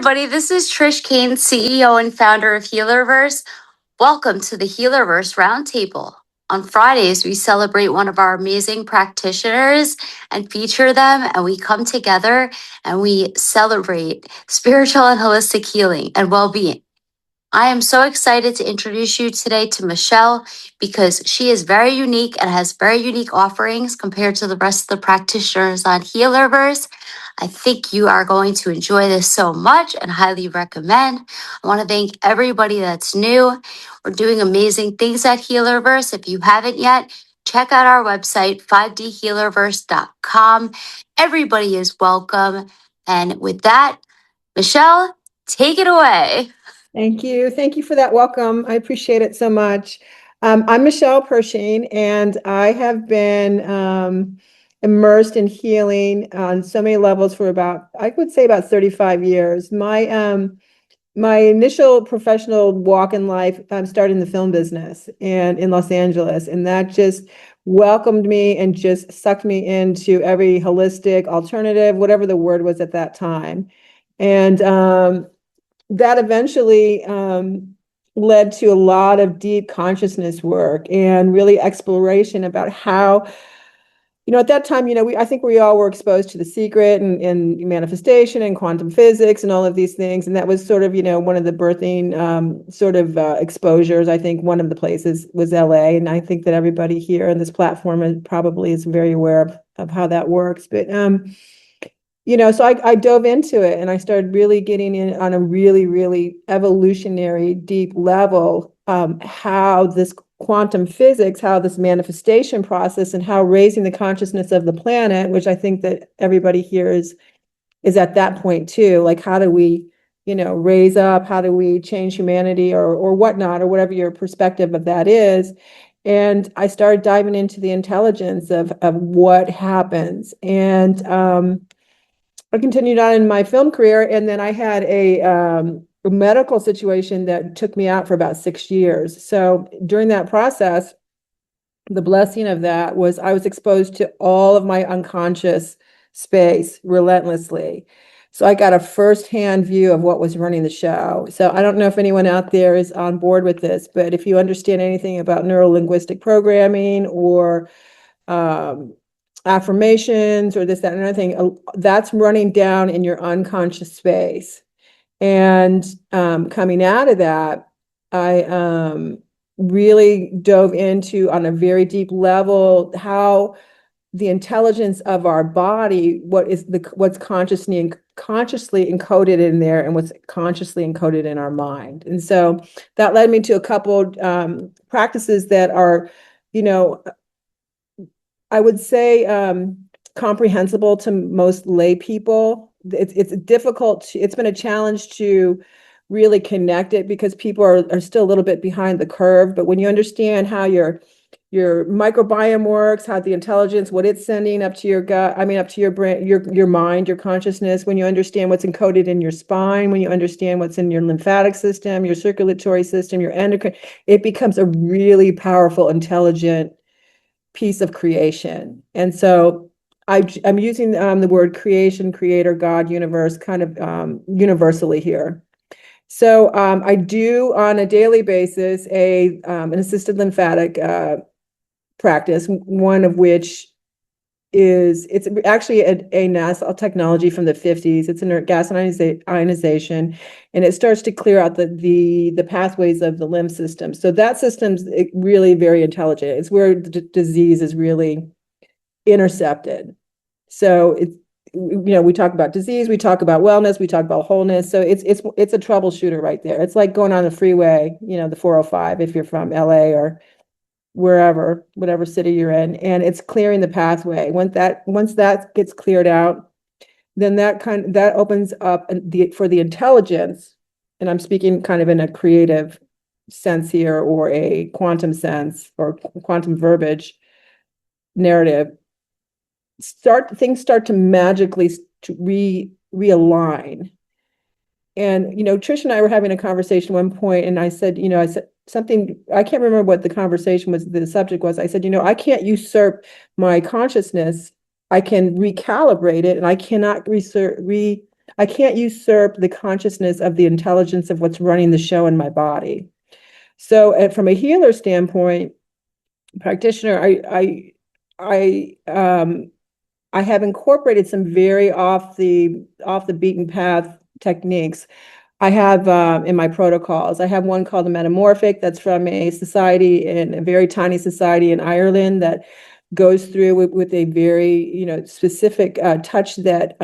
everybody. This is Trish Kane, CEO and founder of Healerverse. Welcome to the Healerverse Roundtable. On Fridays, we celebrate one of our amazing practitioners and feature them, and we come together and we celebrate spiritual and holistic healing and well-being. I am so excited to introduce you today to Michelle because she is very unique and has very unique offerings compared to the rest of the practitioners on Healerverse. I think you are going to enjoy this so much and highly recommend. I want to thank everybody that's new. We're doing amazing things at Healerverse. If you haven't yet, check out our website, 5dhealerverse.com. Everybody is welcome. And with that, Michelle, take it away. Thank you. Thank you for that welcome. I appreciate it so much. I'm Michelle Pershing, and I have been immersed in healing on so many levels for I would say about 35 years. My initial professional walk in life started in the film business and in Los Angeles, and that just welcomed me and just sucked me into every holistic alternative, whatever the word was at that time. And that eventually led to a lot of deep consciousness work and really exploration about how, at that time, I think we all were exposed to The Secret and manifestation and quantum physics and all of these things. And that was sort of, one of the birthing exposures. I think one of the places was LA. And I think that everybody here on this platform probably is very aware of how that works. But so I dove into it and I started really getting in on a really, really evolutionary, deep level, how this quantum physics, how this manifestation process, and how raising the consciousness of the planet, which I think that everybody here is at that point too. Like, how do we, raise up? How do we change humanity or whatnot, or whatever your perspective of that is? And I started diving into the intelligence of what happens. And I continued on in my film career, and then I had a medical situation that took me out for about 6 years. So during that process, the blessing of that was I was exposed to all of my unconscious space relentlessly. So I got a firsthand view of what was running the show. So I don't know if anyone out there is on board with this, but if you understand anything about neuro-linguistic programming or affirmations or this, that, and another thing, that's running down in your unconscious space. And coming out of that, I really dove into, on a very deep level, how the intelligence of our body, what's consciously encoded in there and what's consciously encoded in our mind. And so that led me to a couple practices that are, I would say comprehensible to most lay people. It's difficult. It's been a challenge to really connect it because people are still a little bit behind the curve. But when you understand how your microbiome works, how the intelligence, what it's sending up to your gut, up to your brain, your mind, your consciousness, when you understand what's encoded in your spine, when you understand what's in your lymphatic system, your circulatory system, your endocrine, it becomes a really powerful, intelligent piece of creation. And so I'm using the word creation, creator, God, universe, kind of universally here. So I do on a daily basis an assisted lymphatic practice, one of which it's actually a NASA technology from the 50s. It's a gas ionization, and it starts to clear out the pathways of the lymph system. So that system's really very intelligent. It's where the disease is really intercepted. So it's, we talk about disease, we talk about wellness, we talk about wholeness. So it's a troubleshooter right there. It's like going on the freeway, the 405 if you're from LA or wherever, whatever city you're in, and it's clearing the pathway. Once that gets cleared out, then that opens up for the intelligence, and I'm speaking kind of in a creative sense here, or a quantum sense, or quantum verbiage narrative. Things start to magically realign. And Trish and I were having a conversation at one point, and I said something, I can't remember what the conversation was, the subject was. I said, I can't usurp my consciousness. I can recalibrate it, and I cannot I can't usurp the consciousness of the intelligence of what's running the show in my body. So, from a healer standpoint, practitioner, I have incorporated some very off the beaten path techniques. I have in my protocols. I have one called the Metamorphic that's from a society, in a very tiny society in Ireland, that goes through with a very specific touch that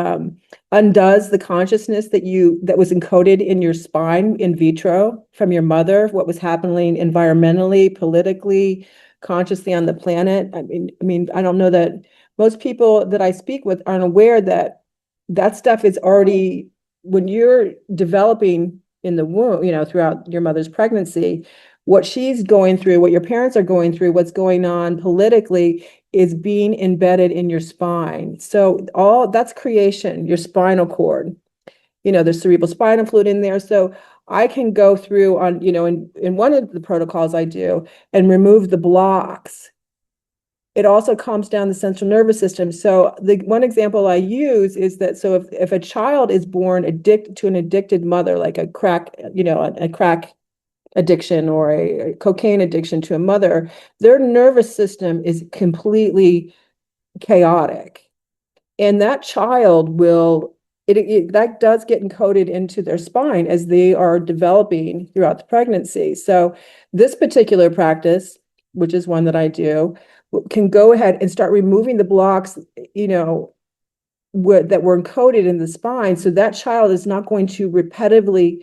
undoes the consciousness that was encoded in your spine in vitro from your mother, what was happening environmentally, politically, consciously on the planet. I don't know that most people that I speak with aren't aware that that stuff is already, when you're developing in the womb, throughout your mother's pregnancy, what she's going through, what your parents are going through, what's going on politically is being embedded in your spine. So all that's creation, your spinal cord. There's cerebral spinal fluid in there. So I can go through on, in one of the protocols I do and remove the blocks. It also calms down the central nervous system. So the one example I use is that, so if a child is born addicted to an addicted mother, like a crack addiction or a cocaine addiction to a mother, their nervous system is completely chaotic. And that child that does get encoded into their spine as they are developing throughout the pregnancy. So this particular practice, which is one that I do, can go ahead and start removing the blocks, that were encoded in the spine. So that child is not going to repetitively,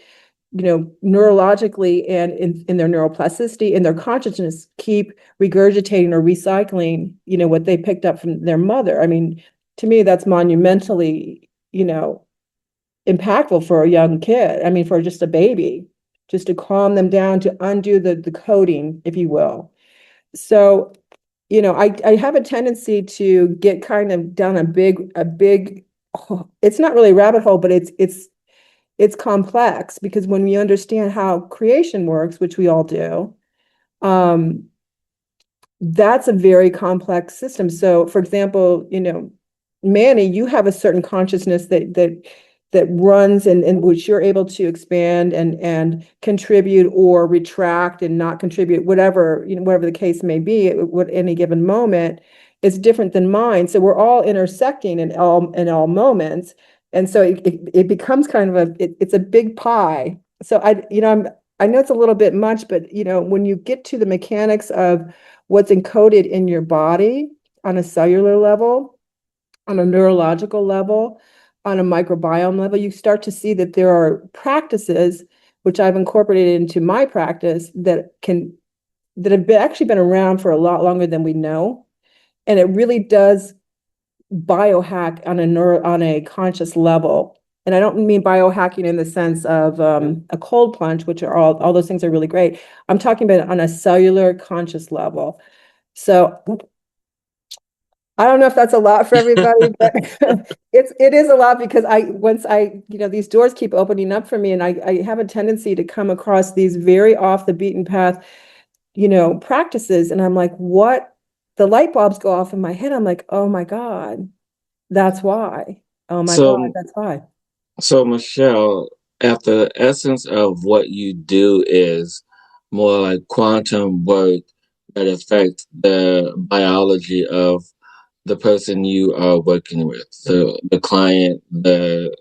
neurologically and in their neuroplasticity, in their consciousness, keep regurgitating or recycling, what they picked up from their mother. To me, that's monumentally, impactful for a young kid. For just a baby, just to calm them down, to undo the coding, if you will. So, I have a tendency to get kind of down a big, it's not really a rabbit hole, but it's complex, because when we understand how creation works, which we all do, that's a very complex system. So, for example, Manny, you have a certain consciousness that runs and which you're able to expand and contribute or retract and not contribute, whatever the case may be at any given moment, is different than mine. So we're all intersecting in all moments, and so it becomes kind of it's a big pie. So I know it's a little bit much, but when you get to the mechanics of what's encoded in your body on a cellular level, on a neurological level, on a microbiome level, you start to see that there are practices which I've incorporated into my practice that have actually been around for a lot longer than we know. And it really does biohack on a conscious level. And I don't mean biohacking in the sense of a cold plunge, which are all those things are really great. I'm talking about on a cellular conscious level. So I don't know if that's a lot for everybody, but it is a lot, because these doors keep opening up for me, and I have a tendency to come across these very off the beaten path, practices. And I'm like, what? The light bulbs go off in my head. I'm like, oh my God, that's why. Oh my God, that's why. So, Michelle, at the essence of what you do is more like quantum work that affects the biology of the person you are working with, the client, the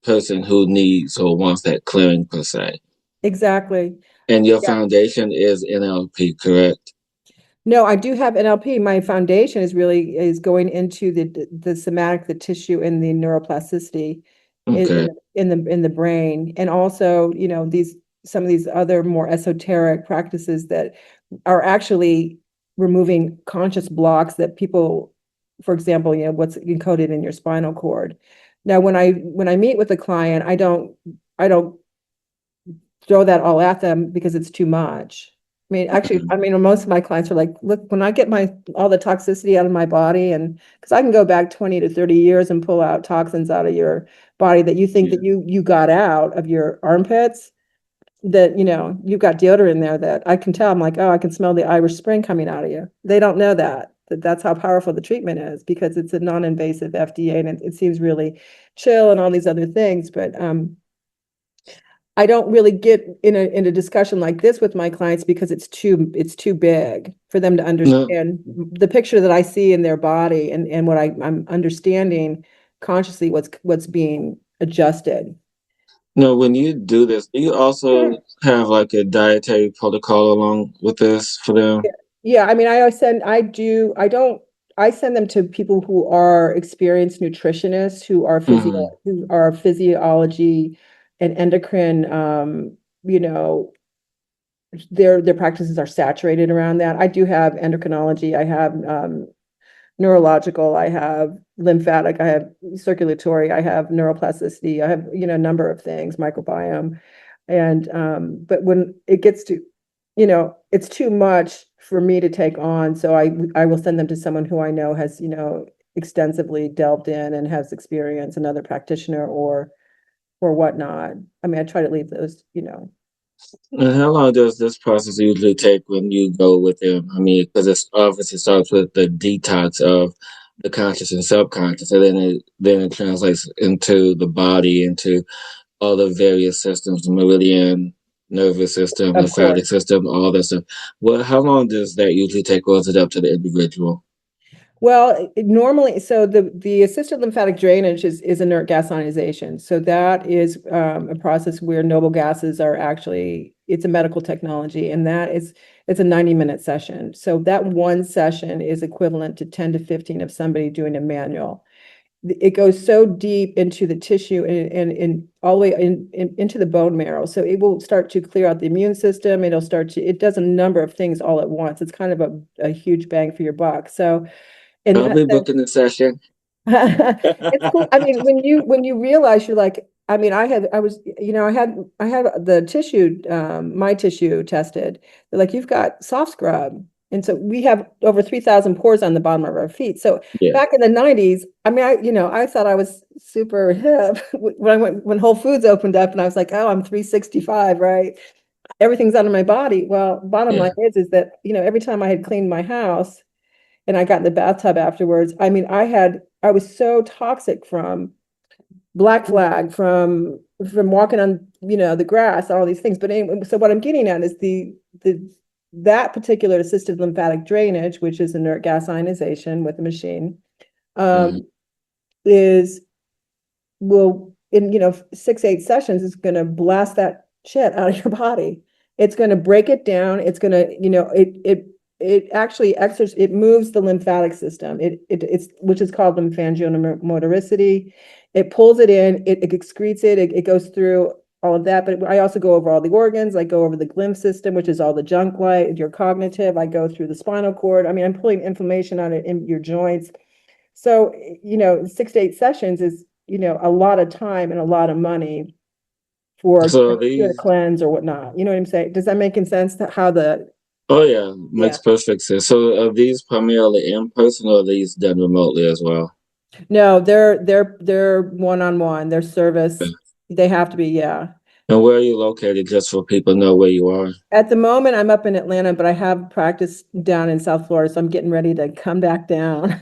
person who needs or wants that clearing per se. Exactly. And your Yeah. foundation is NLP, correct? No, I do have NLP. My foundation is going into the somatic, the tissue, and the neuroplasticity Okay. in the brain, and also some of these other more esoteric practices that are actually removing conscious blocks that people, for example, what's encoded in your spinal cord. Now, when I meet with a client, I don't throw that all at them, because it's too much. Actually, most of my clients are like, look, when I get all the toxicity out of my body, and because I can go back 20 to 30 years and pull out toxins out of your body that you think that you got out of your armpits, that, you've got deodorant in there that I can tell. I'm like, oh, I can smell the Irish Spring coming out of you. They don't know that. that's how powerful the treatment is, because it's a non-invasive FDA, and it seems really chill and all these other things. But I don't really get in a discussion like this with my clients because it's too big for them to No, understand the picture that I see in their body, and what I'm understanding consciously what's being adjusted. no. When you do this, do you also have like a dietary protocol along with this for them? Yeah, I mean, I send them to people who are experienced nutritionists, Hmm. who are physiology and endocrine, you know, their practices are saturated around that. I do have endocrinology, I have neurological, I have lymphatic, I have circulatory, I have neuroplasticity, I have, a number of things, microbiome. And but when it gets to, it's too much for me to take on. So I will send them to someone who I know has, extensively delved in and has experience, another practitioner or whatnot. I mean, I try to leave those. And how long does this process usually take when you go with them? I mean, because it obviously starts with the detox of the conscious and subconscious, and then it translates into the body, into all the various systems, the meridian, nervous system, Of course. lymphatic system, all that stuff. Well, how long does that usually take, or is it up to the individual? Well, normally, so the assisted lymphatic drainage is inert gas ionization. So that is a process where noble gases are actually, it's a medical technology, and it's a 90-minute session. So that one session is equivalent to 10 to 15 of somebody doing a manual. It goes so deep into the tissue and all the way into the bone marrow. So it will start to clear out the immune system. It does a number of things all at once. It's kind of a huge bang for your buck. So in I'll that be sense, booking the session. it's cool. I mean, when you realize you're like, I mean, I had the tissue, my tissue tested. They're like, you've got soft scrub. And so we have over 3,000 pores on the bottom of our feet. So Yeah, back in the 90s, I mean, I thought I was super hip when Whole Foods opened up, and I was like, oh, I'm 365, right? Everything's out of my body. Well, bottom yeah. line is that, every time I had cleaned my house, and I got in the bathtub afterwards. I mean, I was so toxic from black flag, from walking on, the grass, all these things. But anyway, so what I'm getting at is the that particular assisted lymphatic drainage, which is inert gas ionization with a machine, Mhm. um, is will in 6, 8 sessions is going to blast that shit out of your body. It's going to break it down. It's going to, it actually it moves the lymphatic system. It's which is called lymphangienomotoricity. It pulls it in, it excretes it goes through all of that. But I also go over all the organs. I go over the lymph system, which is all the junk light, your cognitive. I go through the spinal cord. I mean, I'm pulling inflammation out of in your joints. So, 6 to 8 sessions is, a lot of time and a lot of money for So doing a these, cleanse or whatnot. You know what I'm saying? Does that make sense to how oh yeah, yeah. makes perfect sense. So are these primarily in person, or are these done remotely as well? No, they're one-on-one, their service. They have to be, yeah. And where are you located, just so people know where you are? At the moment, I'm up in Atlanta, but I have practice down in South Florida, so I'm getting ready to come back down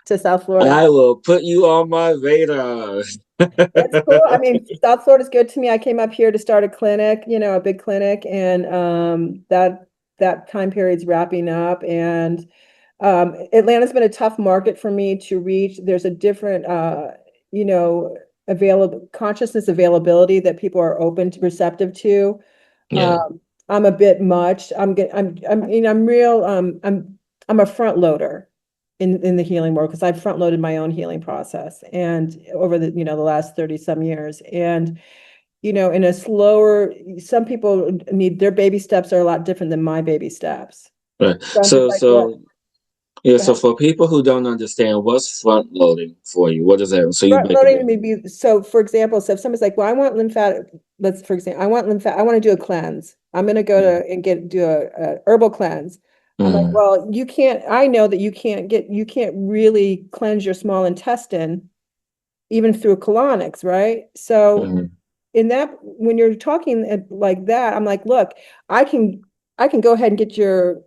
to South Florida. I will put you on my radar. It's cool. I mean, South Florida's good to me. I came up here to start a clinic, a big clinic, and that time period's wrapping up. And Atlanta's been a tough market for me to reach. There's a different, you know, available consciousness availability that people are open to, receptive to. Yeah, Um, I'm a bit much. I'm real. I'm a front loader in the healing world, because I've front loaded my own healing process and over the last 30 some years. And, in a slower, some people need their baby steps are a lot different than my baby steps. right. So I'm just So, like, what? so yeah. Go So ahead. for people who don't understand, what's front loading for you? What does that? So you Front break it loading down. may be, so for example, so if somebody's like, well, I want lymphatic, let's, for example, I want to do a cleanse. I'm going to go to and do a herbal cleanse. I'm like, Mm-hmm. well, I know that you can't really cleanse your small intestine even through colonics, right? So Mm-hmm. in that, when you're talking like that, I'm like, look, I can, I can go ahead and get your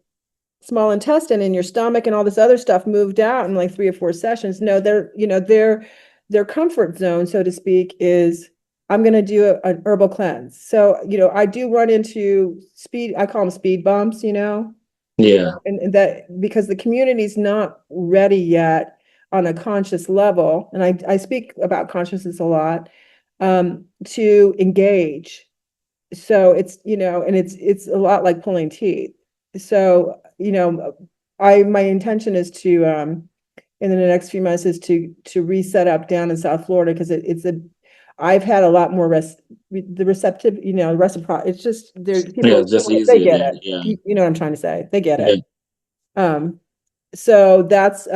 small intestine and your stomach and all this other stuff moved out in like 3 or 4 sessions. No, their comfort zone, so to speak, is I'm going to do an herbal cleanse. So, I do run into I call them speed bumps, Yeah. and that because the community's not ready yet on a conscious level, and I speak about consciousness a lot, to engage. So and it's a lot like pulling teeth. So, my intention is to, in the next few months, is to reset up down in South Florida, because I've had a lot more the receptive, reciprocity. It's just Yeah, people, just they easier get than, it. yeah. You know what I'm trying to say? They get Yeah. it. So that's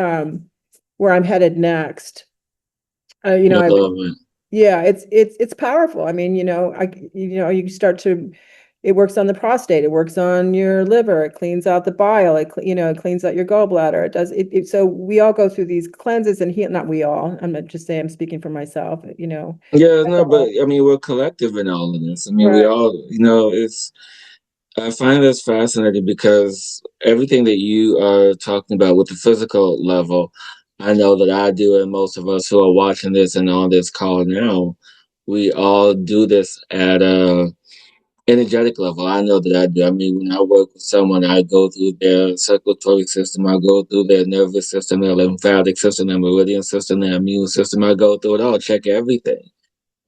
where I'm headed next. I I love it. Yeah, it's powerful. I mean, you start to, it works on the prostate, it works on your liver, it cleans out the bile, it cleans out your gallbladder. It does it. So we all go through these cleanses and heal. Not we all. I'm not just saying. I'm speaking for myself. Yeah, That's no, but all. I mean, we're collective in all of this. I mean, we Right. all, I find this fascinating because everything that you are talking about with the physical level, I know that I do, and most of us who are watching this and on this call now, we all do this at a energetic level. I know that I do. I mean, when I work with someone, I go through their circulatory system, I go through their nervous system, their lymphatic system, their meridian system, their immune system. I go through it all, check everything.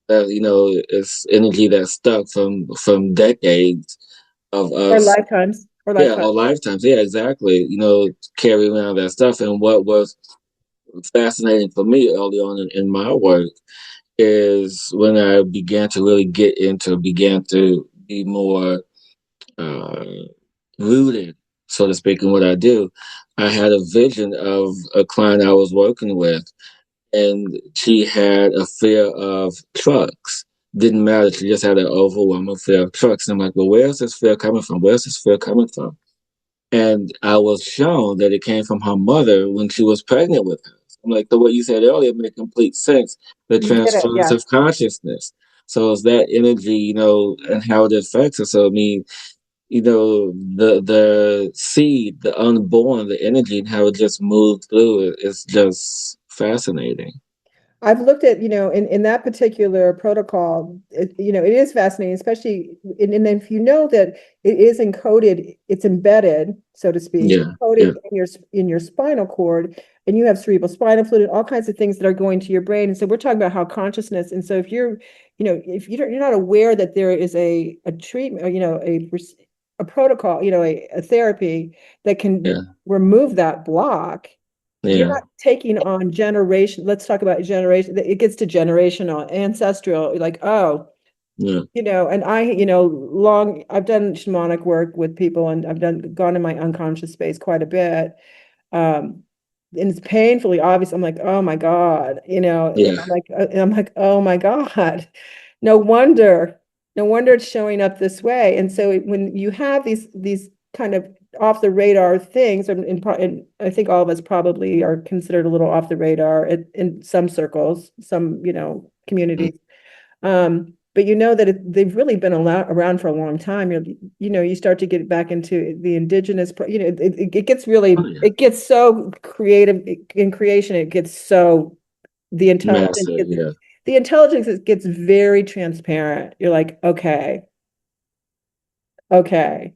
It's energy that's stuck from decades of Or us. lifetimes. Or Yeah, lifetimes. or lifetimes. Yeah, exactly. Carry around that stuff. And what was fascinating for me early on in my work is when I began to really began to be more uh, rooted, so to speak, in what I do. I had a vision of a client I was working with, and she had a fear of trucks. Didn't matter. She just had an overwhelming fear of trucks. And I'm like, well, where's this fear coming from? Where's this fear coming from? And I was shown that it came from her mother when she was pregnant with her. I'm like, the what you said earlier made complete sense. The You did it. transference Yeah. of consciousness. So it's that energy, and how it affects us. So I mean, the seed, the unborn, the energy, and how it just moved through it is just fascinating. I've looked at, in that particular protocol, it is fascinating, especially, and if you know that it is encoded, it's embedded, so to speak, Yeah, encoded yeah, in your spinal cord, and you have cerebral spinal fluid and all kinds of things that are going to your brain. And so we're talking about how consciousness, and so if if you're not aware that there is a treatment, or, a protocol, a therapy that yeah, can remove that block, you're yeah, not taking on generation. Let's talk about generation. It gets to generational, ancestral, like, oh, yeah, and I've done shamanic work with people, and I've gone in my unconscious space quite a bit. Um, and it's painfully obvious. I'm like, oh my God, and yeah, I'm like, oh my God, no wonder, no wonder it's showing up this way. And so when you have these kind of off the radar things, and I think all of us probably are considered a little off the radar in some circles, some mm, communities. But that they've really been around for a long time. You start to get back into the indigenous, it gets oh, really, yeah, it gets so creative in creation. It gets so, the intelligence massive, gets, yeah. it gets very transparent. You're like, okay, okay.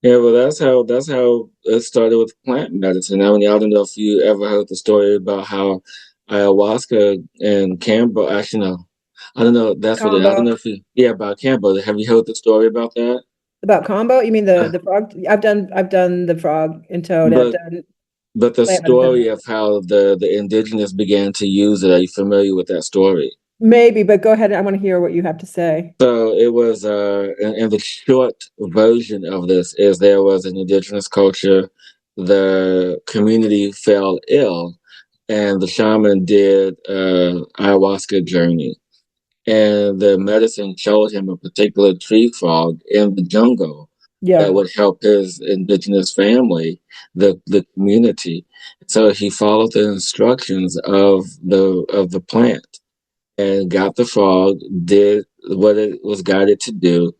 Yeah, well, that's how it started with plant medicine. I mean, I don't know if you ever heard the story about how ayahuasca and Cambo. Actually, no, I don't know. That's what I don't Combo. know if you. Yeah, about Cambo. Have you heard the story about that? About combo? You mean Uh, the frog? I've done the frog and toad. I've but done but the plant medicine. story of how the indigenous began to use it. Are you familiar with that story? Maybe, but go ahead. I want to hear what you have to say. So it was, and the short version of this is there was an indigenous culture. The community fell ill, and the shaman did ayahuasca journey, and the medicine showed him a particular tree frog in the jungle that Yeah. would help his indigenous family, the community. So he followed the instructions of the plant and got the frog, did what it was guided to do,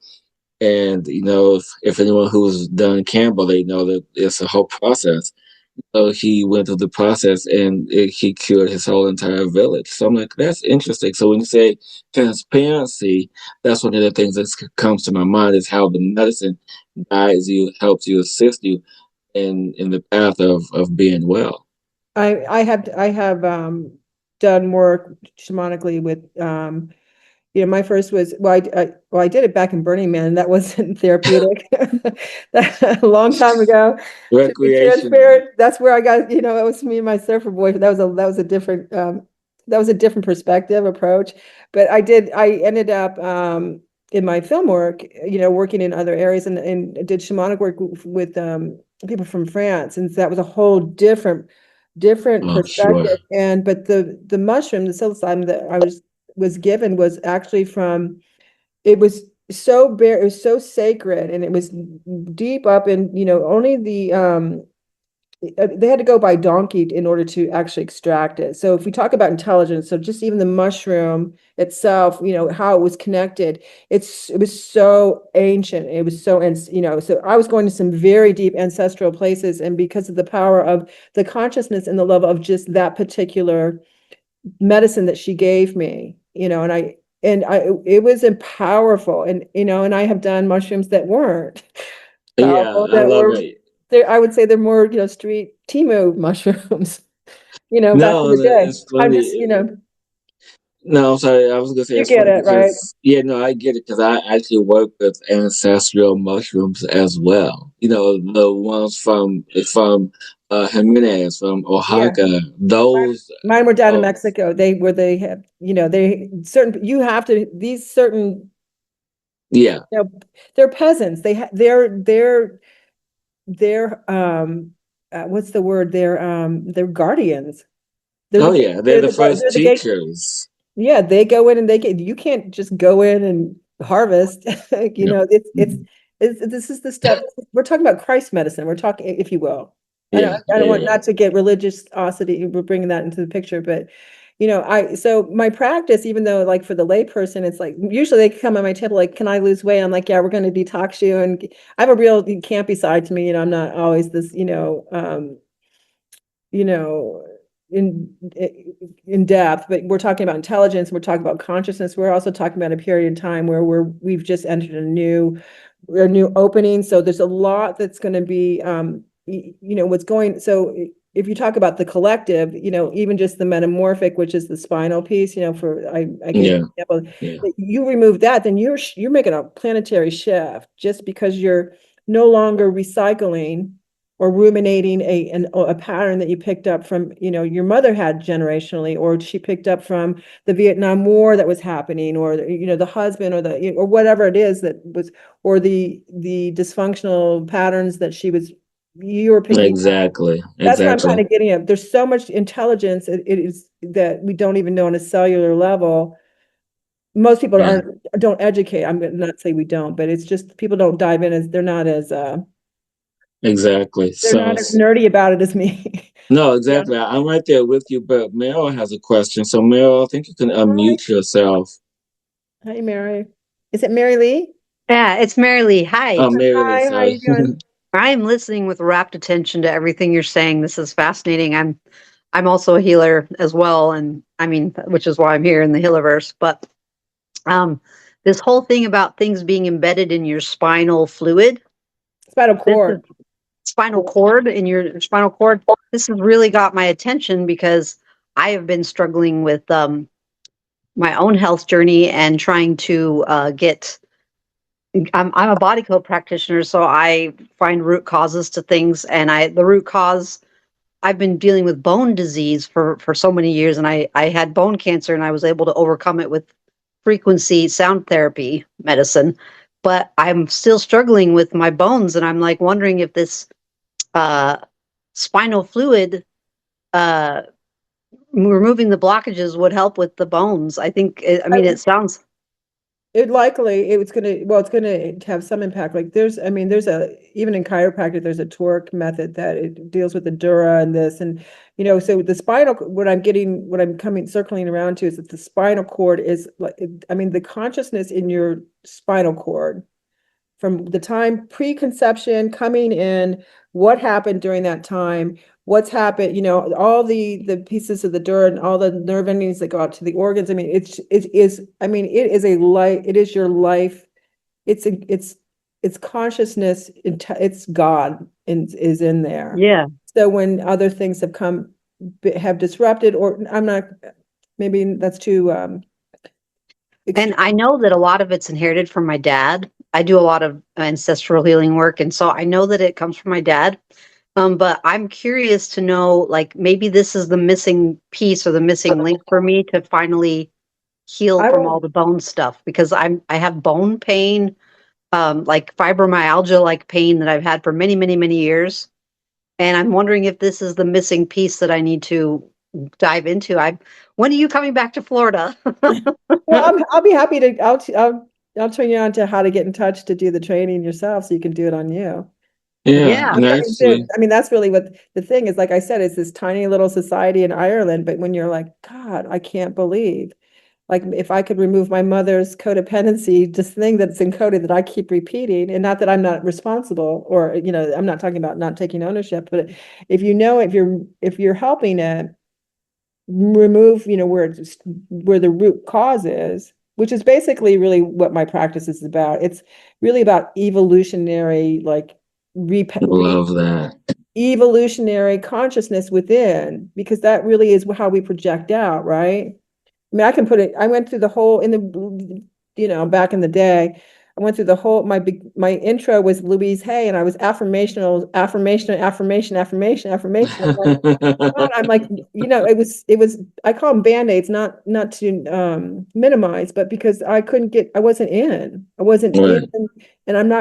And if anyone who's done Campbell, they know that it's a whole process. So he went through the process and he cured his whole entire village. So I'm like, that's interesting. So when you say transparency, that's one of the things that comes to my mind is how the medicine guides you, helps you, assists you in the path of being well. I have done work shamanically with my first was I did it back in Burning Man, and that wasn't therapeutic. A long time ago. To be Recreational. transparent, that's where I got, it was me and my surfer boy. That was a different perspective approach. But I ended up in my film work, working in other areas and did shamanic work with people from France. And that was a whole different Oh, sure. perspective. But the mushroom, the psilocybin that I was given was actually from, it was so bare, it was so sacred, and it was deep up in, only they had to go by donkey in order to actually extract it. So if we talk about intelligence, so just even the mushroom itself, how it was connected, it was so ancient. It was so, and so I was going to some very deep ancestral places, and because of the power of the consciousness and the love of just that particular medicine that she gave me, and it was powerful, and I have done mushrooms that weren't Yeah, powerful, I that love were it. I would say they're more, street Timu mushrooms, back in No, the day. it's I'm just, funny. No, I'm sorry. I was gonna say you it's get funny it, right? because yeah, no, I get it because I actually work with ancestral mushrooms as well. The ones from Jimenez, from Yeah. Oaxaca. Mine, Those. mine were down in Oh, Mexico. They have, they certain, you have to, these certain, yeah. you know, they're peasants. They're what's the word? They're guardians. They're Oh, the yeah. They're they're the first they're the gate. teachers. Yeah, they go in and you can't just go in and harvest. Yeah. This is the stuff we're talking about, Christ medicine. We're talking, if you will. Yeah. I don't want, Yeah. not to get religiosity, we're bringing that into the picture, but so my practice, even though like for the lay person, it's like usually they come on my table like, can I lose weight? I'm like, yeah, we're going to detox you, and I have a real campy side to me. I'm not always this, you know, in in depth, but we're talking about intelligence, we're talking about consciousness. We're also talking about a period in time where we've just entered a new opening. So there's a lot that's going to be what's going. So if you talk about the collective, even just the metamorphic, which is the spinal piece, I gave Yeah. an example. Yeah. You remove that, then you're making a planetary shift, just because you're no longer recycling or ruminating a pattern that you picked up from, your mother had generationally, or she picked up from the Vietnam War that was happening, or, the husband, or whatever it is that was, or the dysfunctional patterns that you were picking up. Exactly. That's what I'm kind Exactly. of getting at. There's so much intelligence, it is that we don't even know on a cellular level. Most people Yeah. don't educate. I'm going to not say we don't, but it's just people don't dive in, as Exactly. they're So, not as nerdy about it as me. no, Yeah. exactly. I'm right there with you, but Meryl has a question. So, Meryl, I think you can Hi. unmute yourself. Hi, Mary. Is it Mary Lee? Yeah, it's Mary Lee. Hi. Oh, Mary Lee, Hi, how are sorry. you doing? I'm listening with rapt attention to everything you're saying. This is fascinating. I'm also a healer as well, and I mean, which is why I'm here in the Healerverse. But um, this whole thing about things being embedded in your spinal fluid, Spinal this is cord. spinal cord in your spinal cord. This has really got my attention because I have been struggling with my own health journey and trying to get I'm a body code practitioner, so I find root causes to things, and the root cause, I've been dealing with bone disease for so many years, and I had bone cancer, and I was able to overcome it with frequency sound therapy medicine, but I'm still struggling with my bones, and I'm like wondering if this uh, spinal fluid, uh, removing the blockages would help with the bones. I think. I mean, it sounds. It's gonna have some impact. Like even in chiropractic, there's a torque method that it deals with the dura and this, and so the what I'm coming circling around to is that the spinal cord is like, I mean, the consciousness in your spinal cord from the time preconception coming in, what happened during that time, what's happened, you know, all the pieces of the dirt and all the nerve endings that go out to the organs. I mean, it is, I mean, it is a life, it is your life. It's consciousness, it's God is in there. Yeah. So when other things have disrupted, or I'm not, maybe that's too And I know that a lot of it's inherited from my dad. I do a lot of ancestral healing work, and so I know that it comes from my dad. But I'm curious to know, like, maybe this is the missing piece or the missing link for me to finally heal I from all don't, the bone stuff, because I have bone pain, like fibromyalgia like pain that I've had for many, many, many years. And I'm wondering if this is the missing piece that I need to dive into. When are you coming back to Florida? well, I'll be happy to, I'll turn you on to how to get in touch to do the training yourself so you can do it on you. Yeah, Yeah. and actually, I mean, that's really what the thing is. Like I said, it's this tiny little society in Ireland, but when you're like, God, I can't believe, like, if I could remove my mother's codependency, this thing that's encoded that I keep repeating, and not that I'm not responsible, or, you know, I'm not talking about not taking ownership, but if you know, if you're helping it remove, you know, where the root cause is, which is basically really what my practice is about. It's really about evolutionary, like, love that. evolutionary consciousness within, because that really is how we project out, right? I mean, I can put it, I went through the whole in the, you know, back in the day, I went through the whole, my intro was Louise Hay, and I was affirmation, affirmation. God, I'm like, you know, it was, I call them Band-Aids, not to minimize, but because I wasn't in, Right, and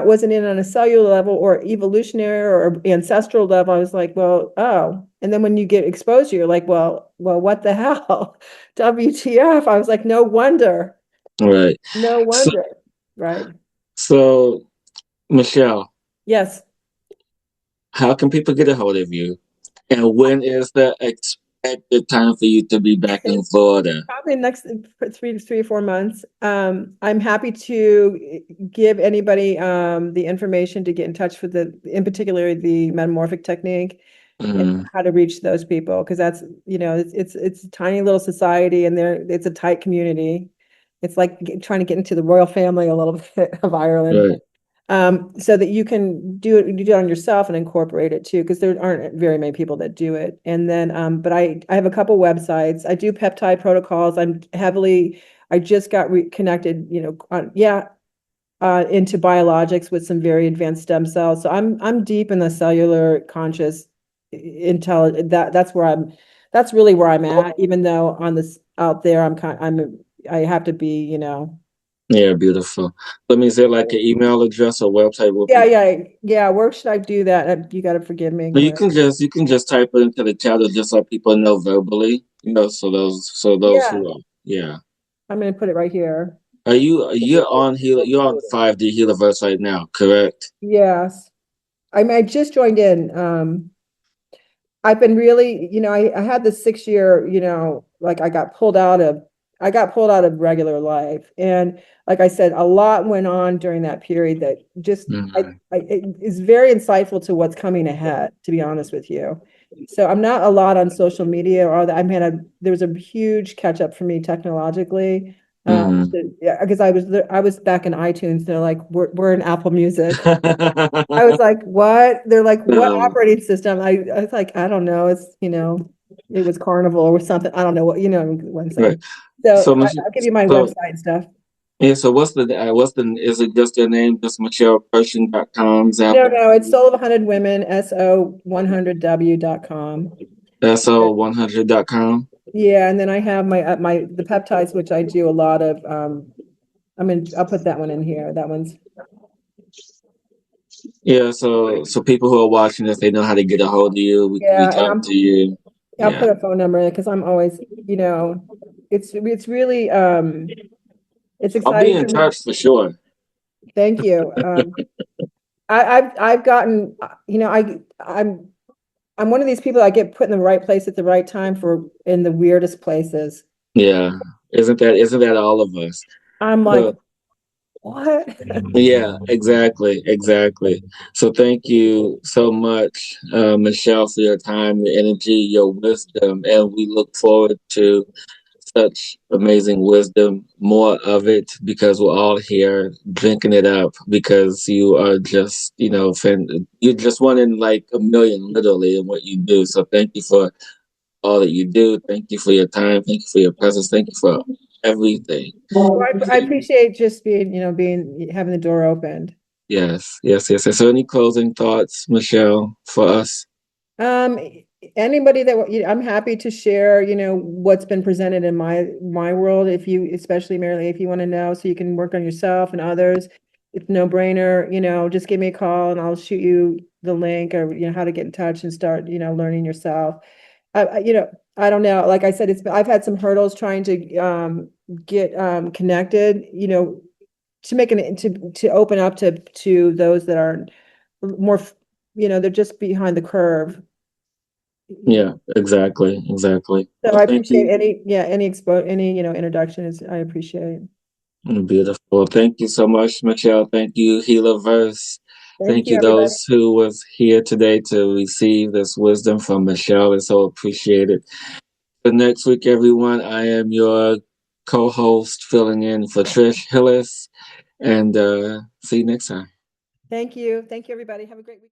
wasn't in on a cellular level or evolutionary or ancestral level. I was like, well, oh, and then when you get exposed, you're like, well, what the hell? WTF? I was like, right. no So, wonder, right? so Michelle, Yes. how can people get a hold of you? And when is the expected time for you to be back in Florida? Probably next 3 or 4 months. I'm happy to give anybody the information to get in touch with in particular, the metamorphic technique and Mm, how to reach those people, because that's, you know, it's a tiny little society, and it's a tight community. It's like trying to get into the royal family a little bit of Ireland. right. So that you can do it on yourself and incorporate it too, because there aren't very many people that do it. And then, but I have a couple websites. I do peptide protocols. I just got reconnected, you know, into biologics with some very advanced stem cells. So I'm deep in the cellular conscious intelligence. That's really where I'm at, even though on this out there, I have to be, you know. Yeah, beautiful. Let me say like an email address or website will Yeah, be. yeah. Where should I do that? You got to forgive me. No, Where? you can just type it into the chat or just let people know verbally. You know, so those Yeah, who are, yeah. I'm going to put it right here. You're on you're on 5D Healerverse right now, correct? Yes. I mean, I just joined in. I've been really, you know, I had this 6 year, you know, like I got pulled out of regular life. And like I said, a lot went on during that period that just, Mm, it is very insightful to what's coming ahead, to be honest with you. So I'm not a lot on social media or all that. There was a huge catch up for me technologically. mm. Yeah, because I was back in iTunes. They're like, we're in Apple Music. I was like, what? They're like, what Um, operating system? I was like, I don't know. It's, you know, it was Carnival or something. I don't know what, you know what I'm right. saying. So So, I'll give you my so website and stuff. yeah. So, what's the? Is it just your name, just MichellePershing.com? Is that No, it's Soul of 100 Women, SO100W.com. SO100.com? Yeah, and then I have the peptides, which I do a lot of. I'll put that one in here. That one's, Yeah. So people who are watching this, they know how to get a hold of you. We can yeah, reach and out to you. I'll Yeah. put a phone number in because I'm always, you know, it's really it's I'll be exciting in for me. touch for sure. Thank you. I've gotten, you know, I'm one of these people I get put in the right place at the right time for in the weirdest places. Yeah. Isn't that all of us? I'm like, Look, what? Yeah, exactly. So thank you so much, Michelle, for your time, your energy, your wisdom, and we look forward to such amazing wisdom, more of it, because we're all here drinking it up because you are just, you're just one in like a million, literally, in what you do. So thank you for all that you do. Thank you for your time. Thank you for your presence. Thank you for everything. Well, I appreciate just having the door opened. Yes. So any closing thoughts, Michelle, for us? Um, Anybody I'm happy to share, what's been presented in my world. If you, especially Marilee, if you want to know, so you can work on yourself and others, it's no brainer. Just give me a call and I'll shoot you the link, or how to get in touch and start, learning yourself. I don't know. Like I said, I've had some hurdles trying to get connected. To make to open up to those that are more, they're just behind the curve. Yeah, exactly. So Well, I thank appreciate you. any introduction is, I appreciate. Beautiful. Thank you so much, Michelle. Thank you, Healerverse. Thank Thank you, you, everybody. those who was here today to receive this wisdom from Michelle. It's so appreciated. For next week, everyone, I am your co-host filling in for Trish Hillis, and see you next time. Thank you, everybody. Have a great week.